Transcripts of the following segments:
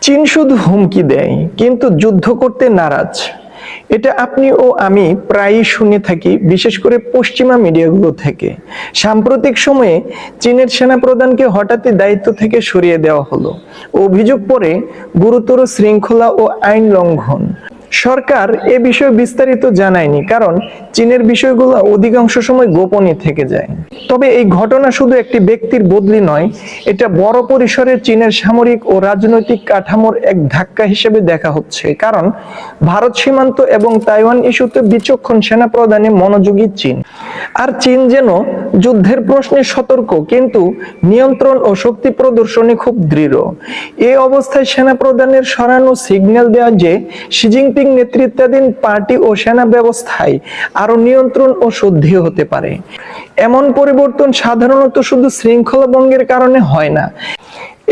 চীন শুধু হুমকি দেয় কিন্তু যুদ্ধ করতে নারাজ। এটা আপনি ও আমি প্রায়ই শুনে থাকি, বিশেষ করে পশ্চিমা মিডিয়াগুলো থেকে। সাম্প্রতিক সময়ে চীনের সেনাপ্রধানকে হঠাৎই দায়িত্ব থেকে সরিয়ে দেওয়া হলো। অভিযোগ পরে গুরুতর শৃঙ্খলা ও আইন লঙ্ঘন। সরকার এ বিষয়ে বিস্তারিত জানায়নি, কারণ চীনের বিষয়গুলো অধিকাংশ সময় গোপনই থেকে যায়। তবে এই ঘটনা শুধু একটি ব্যক্তির বদলি নয়, এটা বড় পরিসরে চীনের সামরিক ও রাজনৈতিক কাঠামোর এক ধাক্কা হিসেবে দেখা হচ্ছে। কারণ ভারত সীমান্ত এবং তাইওয়ান ইস্যুতে বিচক্ষণ সেনাপ্রধানে মনোযোগী চীন। আর চীন যেন যুদ্ধের প্রশ্নে সতর্ক, কিন্তু নিয়ন্ত্রণ ও শক্তি প্রদর্শনে খুব দৃঢ়। এই অবস্থায় সেনাপ্রধানের সরানো সিগন্যাল দেওয়া যে শি জিনপিং নেতৃত্বাধীন পার্টি ও সেনা ব্যবস্থায় আরো নিয়ন্ত্রণ ও শুদ্ধি হতে পারে। এমন পরিবর্তন সাধারণত শুধু শৃঙ্খলা ভঙ্গের কারণে হয় না,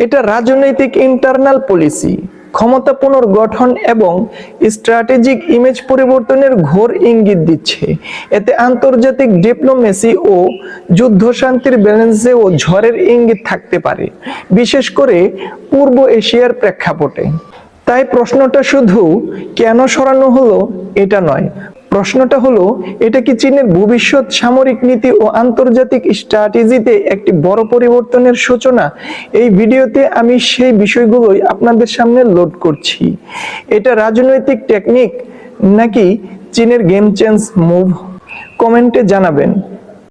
এটা রাজনৈতিক ইন্টারনাল পলিসি, ক্ষমতা পুনর্গঠন এবং স্ট্র্যাটেজিক ইমেজ পরিবর্তনের ঘোর ইঙ্গিত দিচ্ছে। এতে আন্তর্জাতিক ডিপ্লোমেসি ও যুদ্ধ শান্তির ব্যালেন্সে ও ঝড়ের ইঙ্গিত থাকতে পারে, বিশেষ করে পূর্ব এশিয়ার প্রেক্ষাপটে। তাই প্রশ্নটা শুধু কেন সরানো হলো এটা নয়, প্রশ্নটা হলো এটা কি চীনের ভবিষ্যৎ সামরিক নীতি ও আন্তর্জাতিক স্ট্র্যাটেজিতে একটি বড় পরিবর্তনের সূচনা। এই ভিডিওতে আমি সেই বিষয়গুলোই আপনাদের সামনে লোড করছি। এটা রাজনৈতিক টেকনিক নাকি চীনের গেম চেঞ্জ মুভ? কমেন্টে জানাবেন।